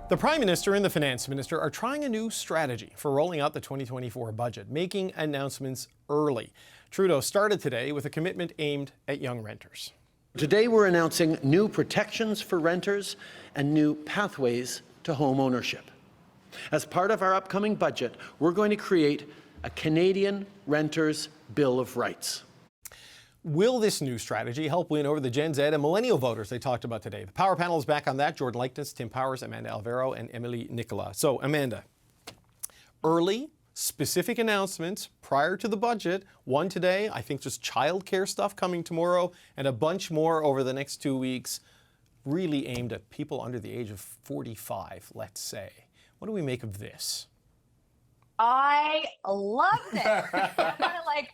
The Prime Minister and the Finance Minister are trying a new strategy for rolling out the 2024 budget, making announcements early. Trudeau started today with a commitment aimed at young renters. Today we're announcing new protections for renters and new pathways to home ownership. As part of our upcoming budget, we're going to create a Canadian Renters' Bill of Rights. Will this new strategy help win over the Gen Z and millennial voters they talked about today? The Power Panel is back on that. Jordan Likeness, Tim Powers, Amanda Alvaro, and Emily Nicola. So, Amanda, early, specific announcements prior to the budget. One today, I think just childcare stuff coming tomorrow, and a bunch more over the next 2 weeks, really aimed at people under the age of 45, let's say. What do we make of this? I love this. Kind of like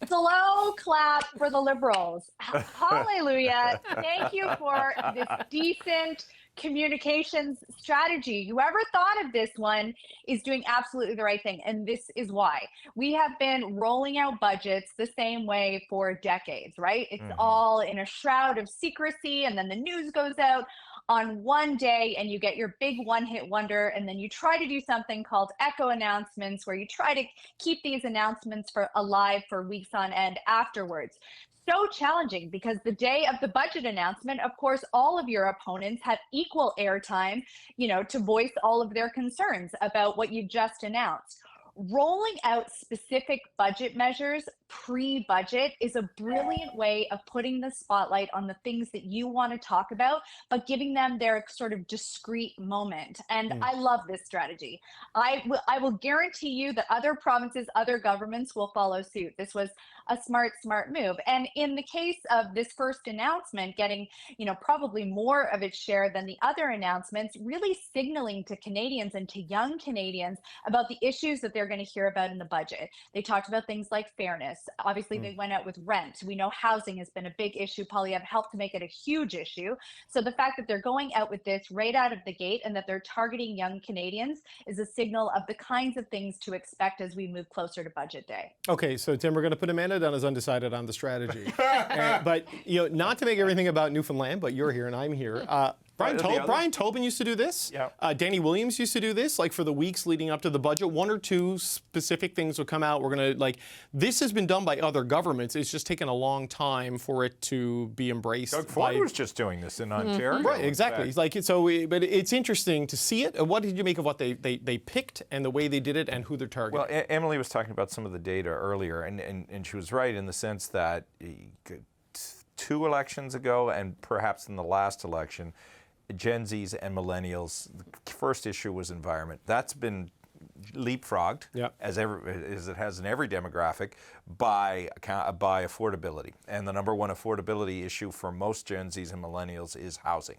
slow clap for the Liberals. Hallelujah. Thank you for this decent communications strategy. Whoever thought of this one is doing absolutely the right thing. And this is why. We have been rolling out budgets the same way for decades, right? It's all in a shroud of secrecy, and then the news goes out on one day and you get your big one-hit wonder, and then you try to do something called echo announcements, where you try to keep these announcements alive for weeks on end afterwards. So challenging, because the day of the budget announcement, of course, all of your opponents have equal airtime, to voice all of their concerns about what you just announced. Rolling out specific budget measures pre-budget is a brilliant way of putting the spotlight on the things that you want to talk about, but giving them their sort of discrete moment. And I love this strategy. I will guarantee you that other provinces, other governments will follow suit. This was a smart move. And in the case of this first announcement getting, probably more of its share than the other announcements, really signaling to Canadians and to young Canadians about the issues that they're going to hear about in the budget. They talked about things like fairness. Obviously, they went out with rent. We know housing has been a big issue. Polyev helped to make it a huge issue. So the fact that they're going out with this right out of the gate and that they're targeting young Canadians is a signal of the kinds of things to expect as we move closer to budget day. Okay, so Tim, we're going to put Amanda down as undecided on the strategy. But, not to make everything about Newfoundland, but you're here and I'm here. Brian Tobin used to do this. Yep. Danny Williams used to do this, like for the weeks leading up to the budget. One or two specific things will come out. We're going to, this has been done by other governments. It's just taken a long time for it to be embraced. Doug Ford was just doing this in Ontario. Right, exactly. But it's interesting to see it. What did you make of what they picked and the way they did it and who they're targeting? Well, Emily was talking about some of the data earlier, and she was right in the sense that 2 elections ago and perhaps in the last election, Gen Zs and millennials, the first issue was environment. That's been leapfrogged, as it has in every demographic, by affordability. And the number one affordability issue for most Gen Zs and millennials is housing.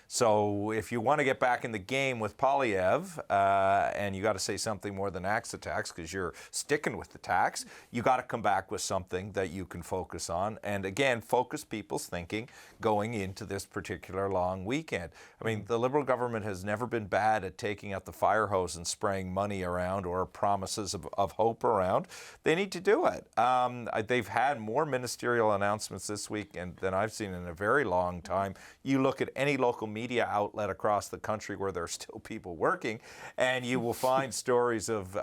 So if you want to get back in the game with Polyev, and you got to say something more than axe the tax, because you're sticking with the tax, you got to come back with something that you can focus on. And again, focus people's thinking going into this particular long weekend. I mean, the Liberal government has never been bad at taking out the fire hose and spraying money around or promises of hope around. They need to do it. They've had more ministerial announcements this week than I've seen in a very long time. You look at any local media outlet across the country where there are still people working, and you will find stories of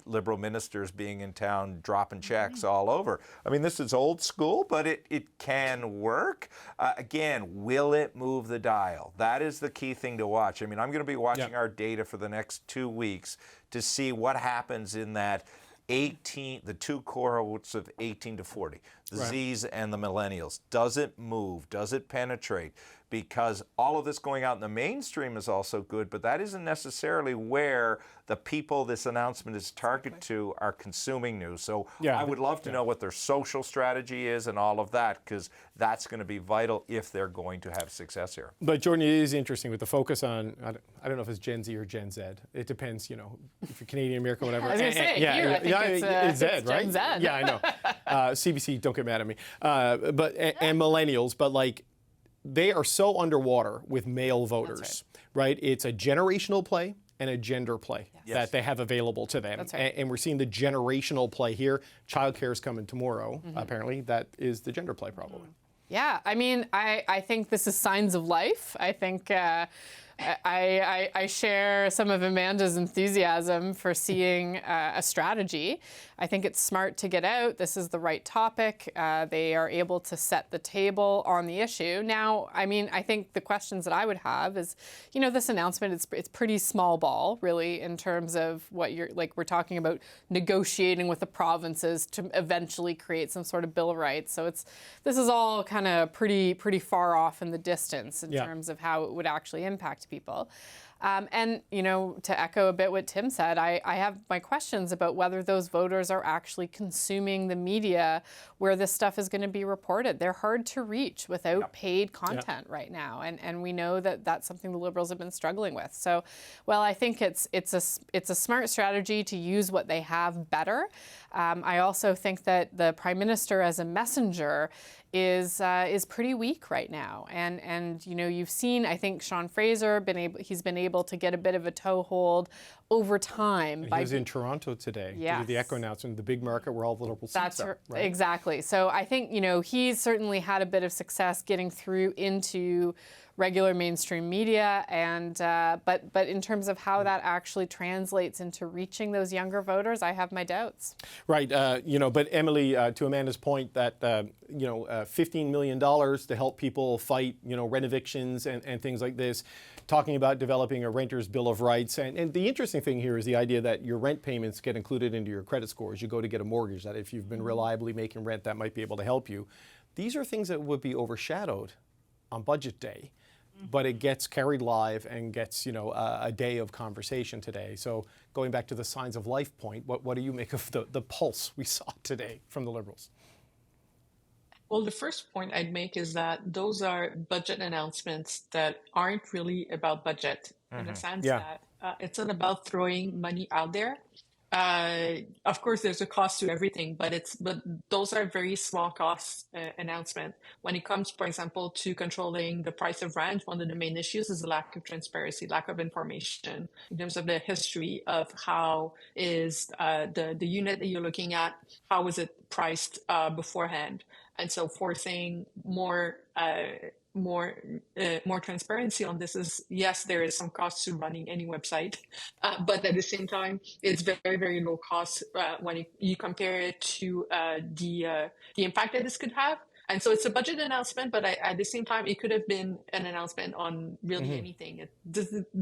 Liberal ministers being in town dropping checks all over. I mean, this is old school, but it can work. Again, will it move the dial? That is the key thing to watch. I mean, I'm going to be watching our data for the next 2 weeks to see what happens in that the 2 cohorts of 18 to 40, the Zs and the millennials. Does it move? Does it penetrate? Because all of this going out in the mainstream is also good, but that isn't necessarily where the people this announcement is targeted to are consuming news. So I would love to know what their social strategy is and all of that, because that's going to be vital if they're going to have success here. But Jordan, it is interesting with the focus on, I don't know if it's Gen Z or Gen Z. It depends, if you're Canadian, American, whatever. I was going to say, it's Z, it's right? Gen Z. Yeah, I know. CBC, don't get mad at me. And millennials, but they are so underwater with male voters, right? It's a generational play and a gender play that they have available to them. That's right. And we're seeing the generational play here. Childcare is coming tomorrow, apparently. That is the gender play, probably. Yeah, I mean, I think this is signs of life. I think I share some of Amanda's enthusiasm for seeing a strategy. I think it's smart to get out. This is the right topic. They are able to set the table on the issue. Now, I mean, I think the questions that I would have is, this announcement, it's pretty small ball, really, in terms of what we're talking about negotiating with the provinces to eventually create some sort of Bill of Rights. So this is all kind of pretty far off in the distance in terms of how it would actually impact people. And, to echo a bit what Tim said, I have my questions about whether those voters are actually consuming the media where this stuff is going to be reported. They're hard to reach without paid content right now. And we know that that's something the Liberals have been struggling with. So, well, I think it's a smart strategy to use what they have better. I also think that the Prime Minister as a messenger is pretty weak right now, and you've seen, I think, Sean Fraser he's been able to get a bit of a toehold over time. He was in Toronto today to do the Echo announcement, the big market where all the Liberal seats are. Right? Exactly. So I think he's certainly had a bit of success getting through into regular mainstream media, and but in terms of how that actually translates into reaching those younger voters, I have my doubts. Right. But Emily, to Amanda's point, that $15 million to help people fight rent evictions and things like this, talking about developing a renter's Bill of Rights, and the interesting thing here is the idea that your rent payments get included into your credit score as you go to get a mortgage. That if you've been reliably making rent, that might be able to help you. These are things that would be overshadowed on budget day, but it gets carried live and gets a day of conversation today. So going back to the signs of life point, what do you make of the pulse we saw today from the Liberals? Well, the first point I'd make is that those are budget announcements that aren't really about budget in the sense that it's not about throwing money out there. Of course, there's a cost to everything, but those are very small cost announcements. When it comes, for example, to controlling the price of rent, one of the main issues is the lack of transparency, lack of information in terms of the history of how is the unit that you're looking at, how was it priced beforehand. And so forcing more transparency on this is, yes, there is some cost to running any website, but at the same time, it's very, very low cost when you compare it to the impact that this could have. And so it's a budget announcement, but at the same time, it could have been an announcement on really anything. It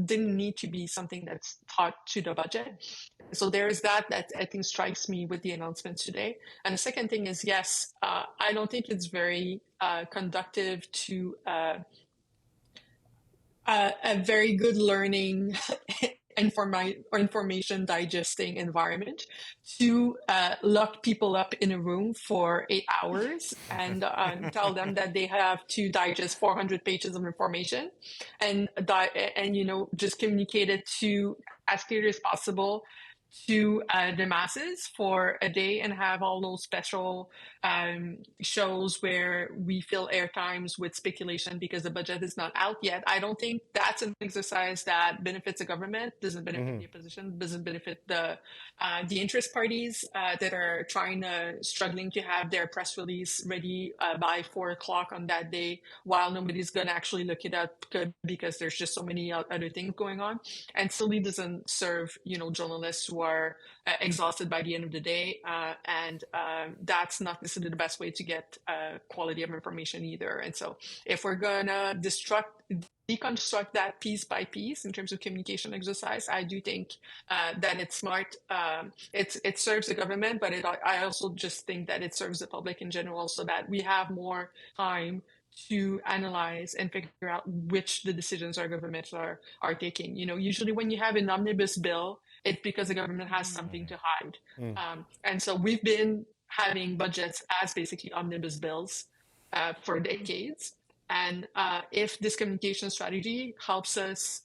didn't need to be something that's taught to the budget. So there is that I think strikes me with the announcement today. And the second thing is, yes, I don't think it's very conductive to a very good learning information digesting environment to lock people up in a room for 8 hours and tell them that they have to digest 400 pages of information and just communicate it to as clearly as possible to the masses for a day and have all those special shows where we fill airtimes with speculation because the budget is not out yet. I don't think that's an exercise that benefits the government, doesn't benefit the opposition, doesn't benefit the interest parties that are struggling to have their press release ready by 4 o'clock on that day while nobody's going to actually look it up because there's just so many other things going on. And solely doesn't serve, journalists who are exhausted by the end of the day. And that's not necessarily the best way to get quality of information either. And so if we're going to deconstruct that piece by piece in terms of communication exercise, I do think that it's smart. It serves the government, but I also just think that it serves the public in general so that we have more time to analyze and figure out which the decisions our governments are taking. Usually when you have an omnibus bill, it's because the government has something to hide. And so we've been having budgets as basically omnibus bills for decades. And if this communication strategy helps us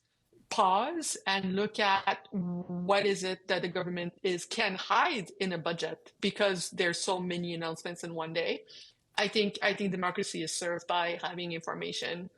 pause and look at what is it that the government can hide in a budget because there's so many announcements in one day, I think democracy is served by having information,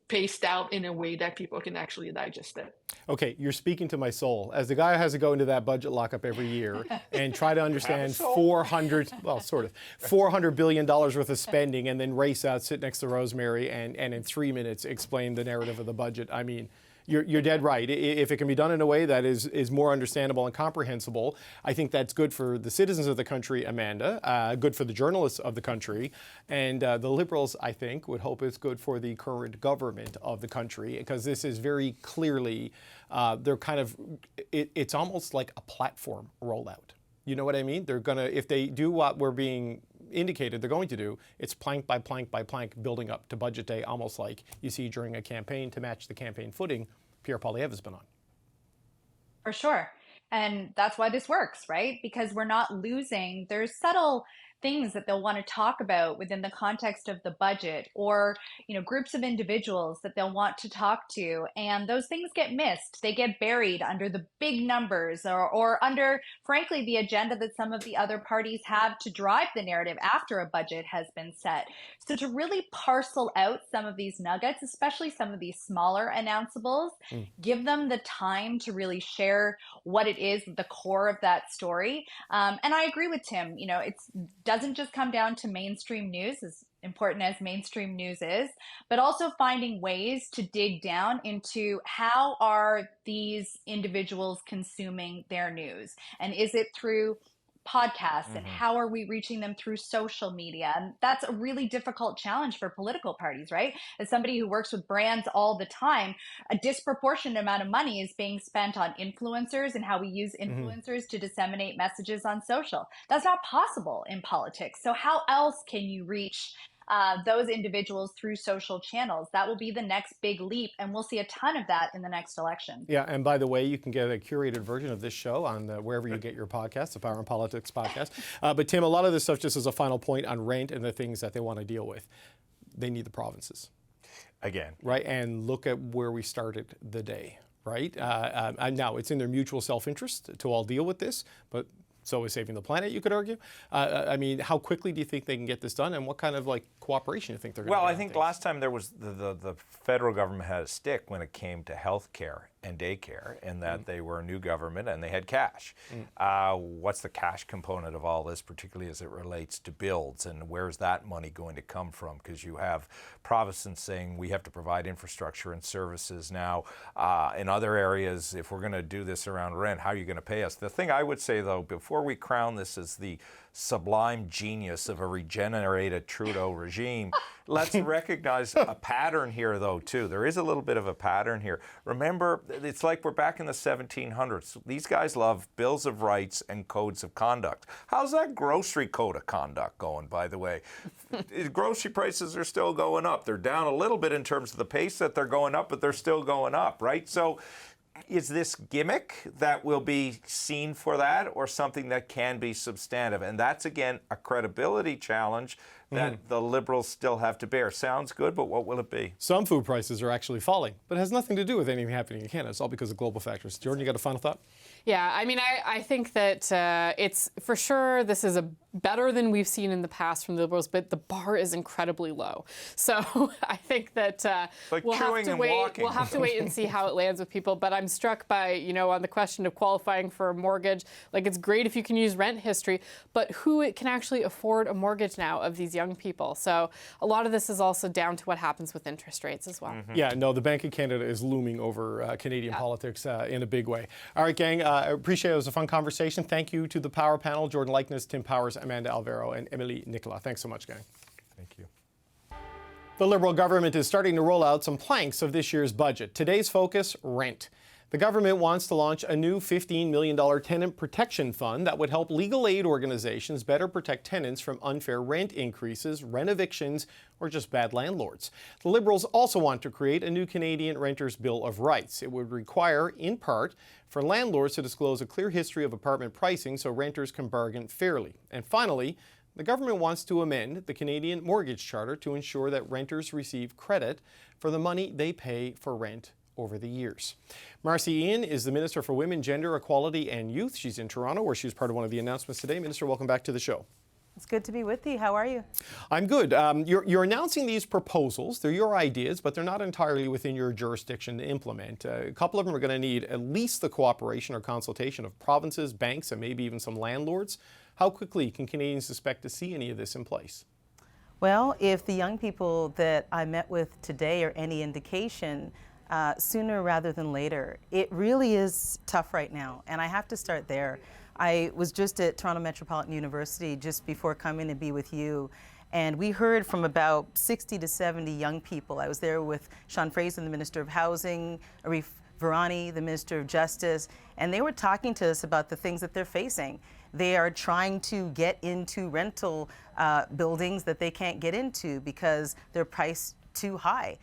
paced out in a way that people can actually digest it. Okay, you're speaking to my soul. As the guy who has to go into that budget lockup every year and try to understand $400 billion worth of spending and then race out, sit next to Rosemary and in 3 minutes explain the narrative of the budget. I mean, you're dead right. If it can be done in a way that is more understandable and comprehensible, I think that's good for the citizens of the country, Amanda, good for the journalists of the country, and the Liberals, I think, would hope it's good for the current government of the country, because this is very clearly, they're kind of, it's almost like a platform rollout. You know what I mean? They're gonna, if they do what we're being indicated they're going to do, it's plank by plank by plank building up to budget day, almost like you see during a campaign to match the campaign footing Pierre Poilievre has been on. For sure. And that's why this works, right? Because we're not losing, there's subtle things that they'll want to talk about within the context of the budget, or groups of individuals that they'll want to talk to, and those things get missed. They get buried under the big numbers, or under, frankly, the agenda that some of the other parties have to drive the narrative after a budget has been set. So to really parcel out some of these nuggets, especially some of these smaller announceables, give them the time to really share what it is, the core of that story. And I agree with Tim. It doesn't just come down to mainstream news, as important as mainstream news is, but also finding ways to dig down into how are these individuals consuming their news, and is it through podcasts, and how are we reaching them through social media? And that's a really difficult challenge for political parties, right? As somebody who works with brands all the time, a disproportionate amount of money is being spent on influencers and how we use influencers to disseminate messages on social. That's not possible in politics. So how else can you reach those individuals through social channels? That will be the next big leap, and we'll see a ton of that in the next election. Yeah, and by the way, you can get a curated version of this show on wherever you get your podcast, the Power and Politics podcast. But Tim, a lot of this stuff, just as a final point on rent and the things that they want to deal with, they need the provinces. Again. Right, and look at where we started the day, right? And now it's in their mutual self-interest to all deal with this, but so is saving the planet, you could argue. I mean, how quickly do you think they can get this done, and what kind of cooperation do you think they're going to get? Well, I think last time there was the federal government had a stick when it came to health care and daycare, in that they were a new government and they had cash. What's the cash component of all this, particularly as it relates to builds, and where's that money going to come from? Because you have provinces saying we have to provide infrastructure and services now. In other areas, if we're going to do this around rent, how are you going to pay us? The thing I would say, though, before we crown this as the sublime genius of a regenerated Trudeau regime, let's recognize a pattern here, though, too. There is a little bit of a pattern here. Remember, it's like we're back in the 1700s. These guys love bills of rights and codes of conduct. How's that grocery code of conduct going, by the way? Grocery prices are still going up. They're down a little bit in terms of the pace that they're going up, but they're still going up, right? So is this gimmick that will be seen for that, or something that can be substantive? And that's, again, a credibility challenge that the Liberals still have to bear. Sounds good, but what will it be? Some food prices are actually falling, but it has nothing to do with anything happening in Canada. It's all because of global factors. Jordan, you got a final thought? Yeah, I mean, I think that it's for sure this is better than we've seen in the past from the Liberals, but the bar is incredibly low. So I think that we'll have to wait. We'll have to wait and see how it lands with people. But I'm struck by, on the question of qualifying for a mortgage. It's great if you can use rent history, but who can actually afford a mortgage now of these young people? So a lot of this is also down to what happens with interest rates as well. Yeah, no, the Bank of Canada is looming over Canadian politics in a big way. All right, gang, I appreciate it. It was a fun conversation. Thank you to the Power Panel, Jordan Likeness, Tim Powers, Amanda Alvaro, and Emily Nicola. Thanks so much, gang. Thank you. The Liberal government is starting to roll out some planks of this year's budget. Today's focus, rent. The government wants to launch a new $15 million tenant protection fund that would help legal aid organizations better protect tenants from unfair rent increases, rent evictions, or just bad landlords. The Liberals also want to create a new Canadian Renters' Bill of Rights. It would require, in part, for landlords to disclose a clear history of apartment pricing so renters can bargain fairly. And finally, the government wants to amend the Canadian Mortgage Charter to ensure that renters receive credit for the money they pay for rent over the years. Marci Ien is the Minister for Women, Gender, Equality and Youth. She's in Toronto, where she's part of one of the announcements today. Minister, welcome back to the show. It's good to be with you. How are you? I'm good. You're announcing these proposals. They're your ideas, but they're not entirely within your jurisdiction to implement. A couple of them are going to need at least the cooperation or consultation of provinces, banks, and maybe even some landlords. How quickly can Canadians expect to see any of this in place? Well, if the young people that I met with today are any indication, sooner rather than later. It really is tough right now, and I have to start there. I was just at Toronto Metropolitan University just before coming to be with you, and we heard from about 60 to 70 young people. I was there with Sean Fraser, the Minister of Housing, Arif Virani, the Minister of Justice, and they were talking to us about the things that they're facing. They are trying to get into rental buildings that they can't get into because they're priced too high.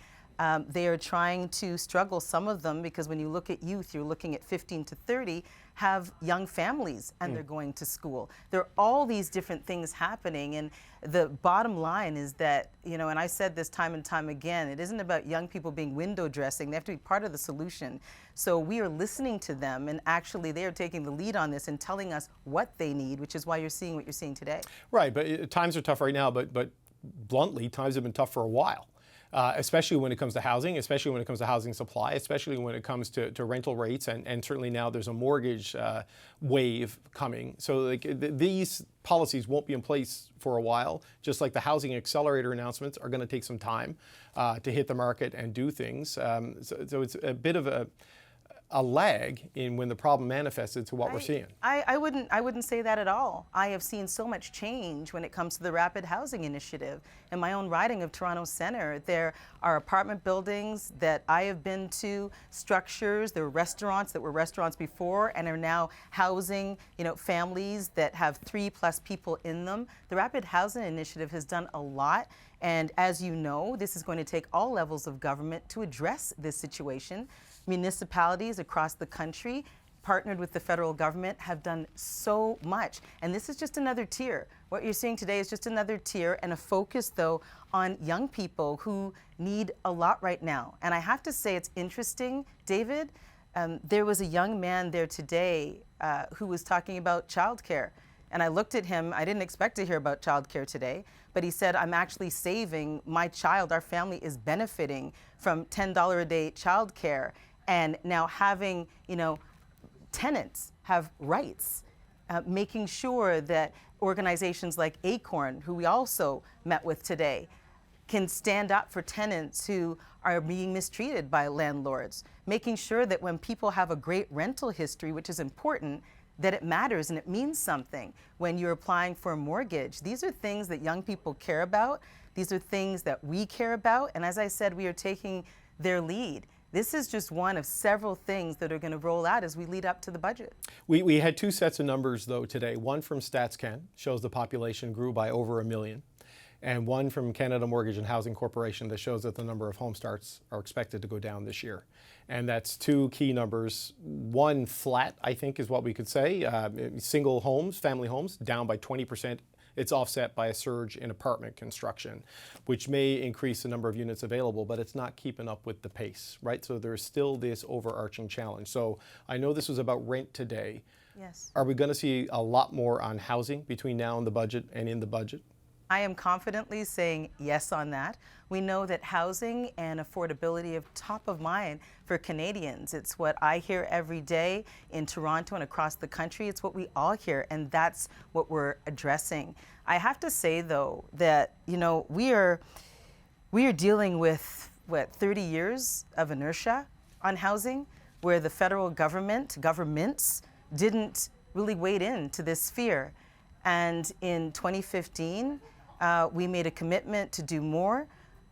They are trying to struggle, some of them, because when you look at youth, you're looking at 15 to 30, have young families and they're going to school. There are all these different things happening, and the bottom line is that, you know, and I said this time and time again, it isn't about young people being window dressing. They have to be part of the solution. So we are listening to them, and actually they are taking the lead on this and telling us what they need, which is why you're seeing what you're seeing today. Right, but times are tough right now, but bluntly, times have been tough for a while. Especially when it comes to housing, especially when it comes to housing supply, especially when it comes to rental rates, and certainly now there's a mortgage wave coming. So like, these policies won't be in place for a while, just like the housing accelerator announcements are going to take some time to hit the market and do things. So it's a bit of a lag in when the problem manifested to what we're seeing. I wouldn't say that at all. I have seen so much change when it comes to the Rapid Housing Initiative. In my own riding of Toronto Centre, there are apartment buildings that I have been to, structures, there are restaurants that were restaurants before and are now housing, you know, families that have 3+ people in them. The Rapid Housing Initiative has done a lot. And as you know, this is going to take all levels of government to address this situation. Municipalities across the country, partnered with the federal government, have done so much. And this is just another tier. What you're seeing today is just another tier, and a focus, though, on young people who need a lot right now. And I have to say, it's interesting, David, there was a young man there today who was talking about childcare. And I looked at him, I didn't expect to hear about childcare today, but he said, I'm actually saving my child, our family is benefiting from $10 a day childcare. And now having, you know, tenants have rights, making sure that organizations like Acorn, who we also met with today, can stand up for tenants who are being mistreated by landlords, making sure that when people have a great rental history, which is important, that it matters and it means something when you're applying for a mortgage. These are things that young people care about. These are things that we care about. And as I said, we are taking their lead. This is just one of several things that are going to roll out as we lead up to the budget. We had two sets of numbers, though, today. One from StatsCan shows the population grew by over 1 million, and one from Canada Mortgage and Housing Corporation that shows that the number of home starts are expected to go down this year. And that's two key numbers. One flat, I think, is what we could say. Single homes, family homes, down by 20%. It's offset by a surge in apartment construction, which may increase the number of units available, but it's not keeping up with the pace, right? So there's still this overarching challenge. So I know this was about rent today. Yes. Are we going to see a lot more on housing between now and the budget and in the budget? I am confidently saying yes on that. We know that housing and affordability are top of mind for Canadians. It's what I hear every day in Toronto and across the country. It's what we all hear, and that's what we're addressing. I have to say, though, that, you know, we are dealing with, 30 years of inertia on housing, where the federal governments didn't really wade into this sphere. And in 2015, we made a commitment to do more.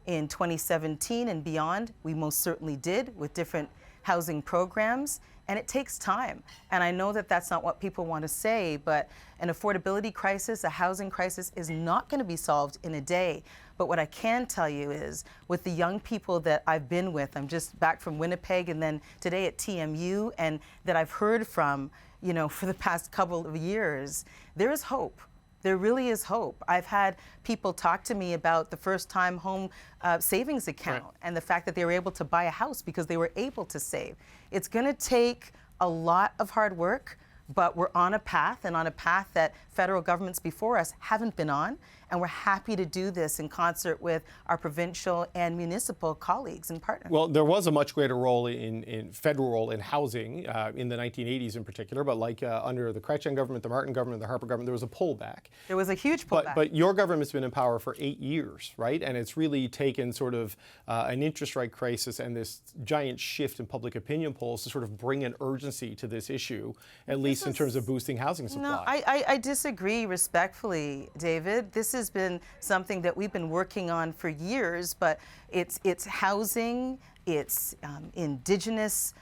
In 2017 and beyond, we most certainly did with different housing programs, and it takes time. And I know that that's not what people want to say, but an affordability crisis, a housing crisis, is not going to be solved in a day. But what I can tell you is, with the young people that I've been with, I'm just back from Winnipeg and then today at TMU, and that I've heard from, you know, for the past couple of years, there is hope. There really is hope. I've had people talk to me about the first-time home savings account and the fact that they were able to buy a house because they were able to save. It's going to take a lot of hard work, But we're on a path, and on a path that federal governments before us haven't been on, and we're happy to do this in concert with our provincial and municipal colleagues and partners. Well, there was a much greater role in federal role in housing in the 1980s in particular, but like under the Chrétien government, the Martin government, the Harper government, there was a pullback. There was a huge pullback. But your government's been in power for 8 years, right? And it's really taken sort of an interest rate crisis and this giant shift in public opinion polls to sort of bring an urgency to this issue, at least in terms of boosting housing supply. No, I disagree respectfully, David. This has been something that we've been working on for years, but it's housing, it's Indigenous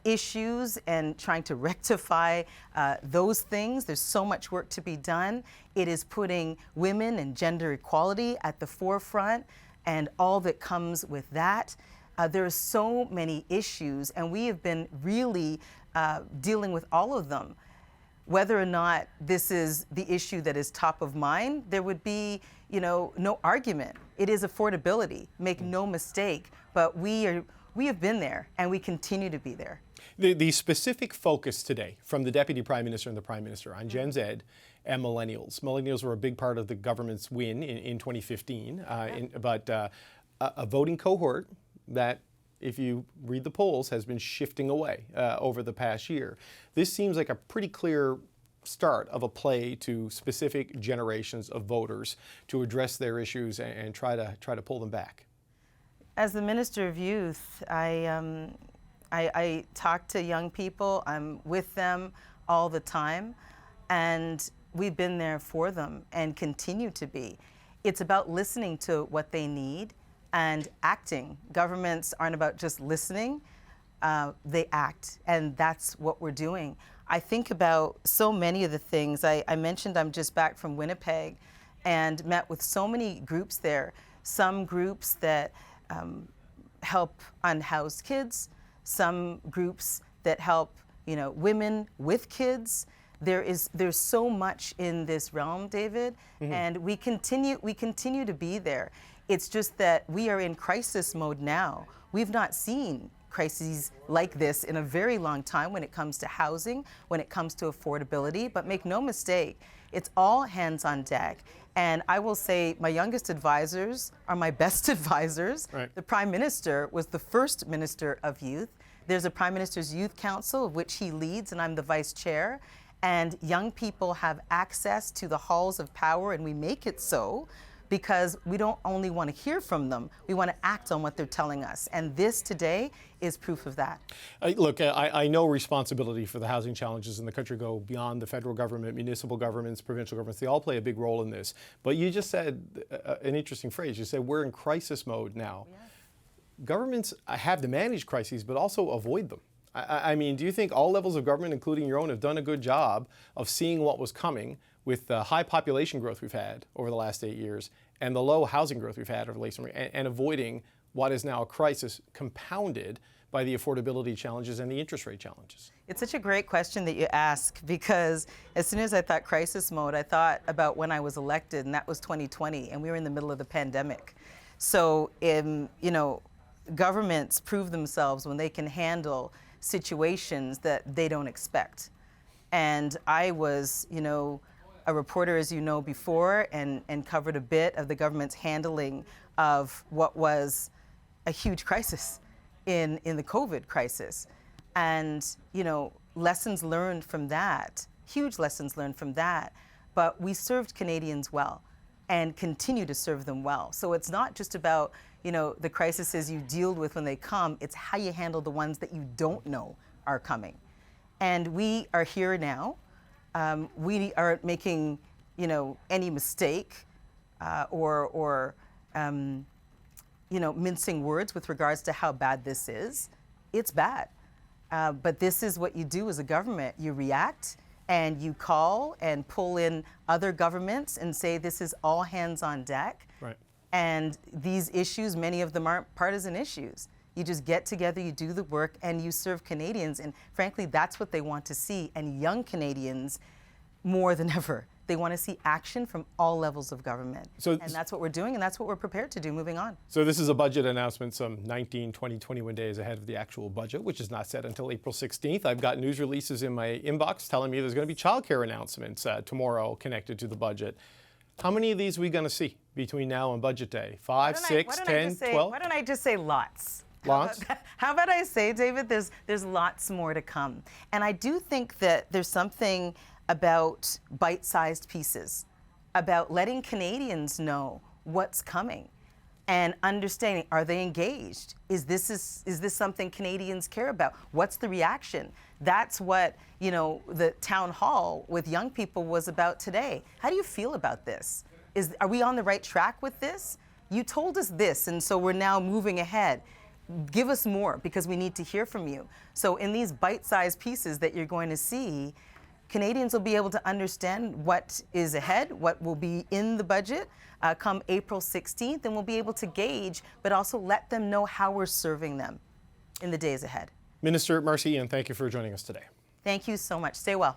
issues and trying to rectify those things. There's so much work to be done. It is putting women and gender equality at the forefront and all that comes with that. There are so many issues, and we have been really dealing with all of them. Whether or not this is the issue that is top of mind, there would be, no argument. It is affordability, make no mistake, but we have been there and we continue to be there. The specific focus today from the Deputy Prime Minister and the Prime Minister on Gen Z and millennials. Millennials were a big part of the government's win in 2015, but a voting cohort that, if you read the polls, has been shifting away over the past year. This seems like a pretty clear start of a play to specific generations of voters to address their issues and try to pull them back. As the Minister of Youth, I talk to young people. I'm with them all the time, and we've been there for them and continue to be. It's about listening to what they need and acting. Governments aren't about just listening, they act, and that's what we're doing. I think about so many of the things. I mentioned I'm just back from Winnipeg and met with so many groups there. Some groups that help unhoused kids, some groups that help women with kids. There's so much in this realm, David, and we continue to be there. It's just that we are in crisis mode now. We've not seen crises like this in a very long time when it comes to housing, when it comes to affordability, but make no mistake, it's all hands on deck. And I will say my youngest advisors are my best advisors. Right. The Prime Minister was the first Minister of Youth. There's a Prime Minister's Youth Council, of which he leads, and I'm the Vice Chair. And young people have access to the halls of power, and we make it so because we don't only want to hear from them, we want to act on what they're telling us. And this today is proof of that. Look, I know responsibility for the housing challenges in the country go beyond the federal government, municipal governments, provincial governments. They all play a big role in this. But you just said an interesting phrase. You said we're in crisis mode now. Yeah. Governments have to manage crises, but also avoid them. I mean, do you think all levels of government, including your own, have done a good job of seeing what was coming with the high population growth we've had over the last 8 years and the low housing growth we've had over the last and avoiding what is now a crisis compounded by the affordability challenges and the interest rate challenges? It's such a great question that you ask, because as soon as I thought crisis mode, I thought about when I was elected, and that was 2020, and we were in the middle of the pandemic. So, governments prove themselves when they can handle situations that they don't expect. And I was, a reporter, as you know, before, and covered a bit of the government's handling of what was a huge crisis in the COVID crisis. And, lessons learned from that, huge lessons learned from that, but we served Canadians well and continue to serve them well. So it's not just about, the crises you deal with when they come, it's how you handle the ones that you don't know are coming. And we are here now. We aren't making, any mistake or mincing words with regards to how bad this is. It's bad. But this is what you do as a government. You react and you call and pull in other governments and say this is all hands on deck. Right. And these issues, many of them aren't partisan issues. You just get together, you do the work, and you serve Canadians. And frankly, that's what they want to see. And young Canadians, more than ever, They want to see action from all levels of government. So- and that's what we're doing, and that's what we're prepared to do moving on. So this is a budget announcement some 19, 20, 21 days ahead of the actual budget, which is not set until April 16th. I've got news releases in my inbox telling me there's going to be childcare announcements tomorrow connected to the budget. How many of these are we going to see between now and budget day? 5, 6, 10, 12? Why don't I just say lots? Lots? How about I say, David, there's lots more to come. And I do think that there's something about bite-sized pieces, about letting Canadians know what's coming and understanding, are they engaged? Is this something Canadians care about? What's the reaction? That's what, the town hall with young people was about today. How do you feel about this? Are we on the right track with this? You told us this, and so we're now moving ahead. Give us more, because we need to hear from you. So in these bite-sized pieces that you're going to see, Canadians will be able to understand what is ahead, what will be in the budget come April 16th, and we'll be able to gauge, but also let them know how we're serving them in the days ahead. Minister Marci Ien, thank you for joining us today. Thank you so much. Stay well.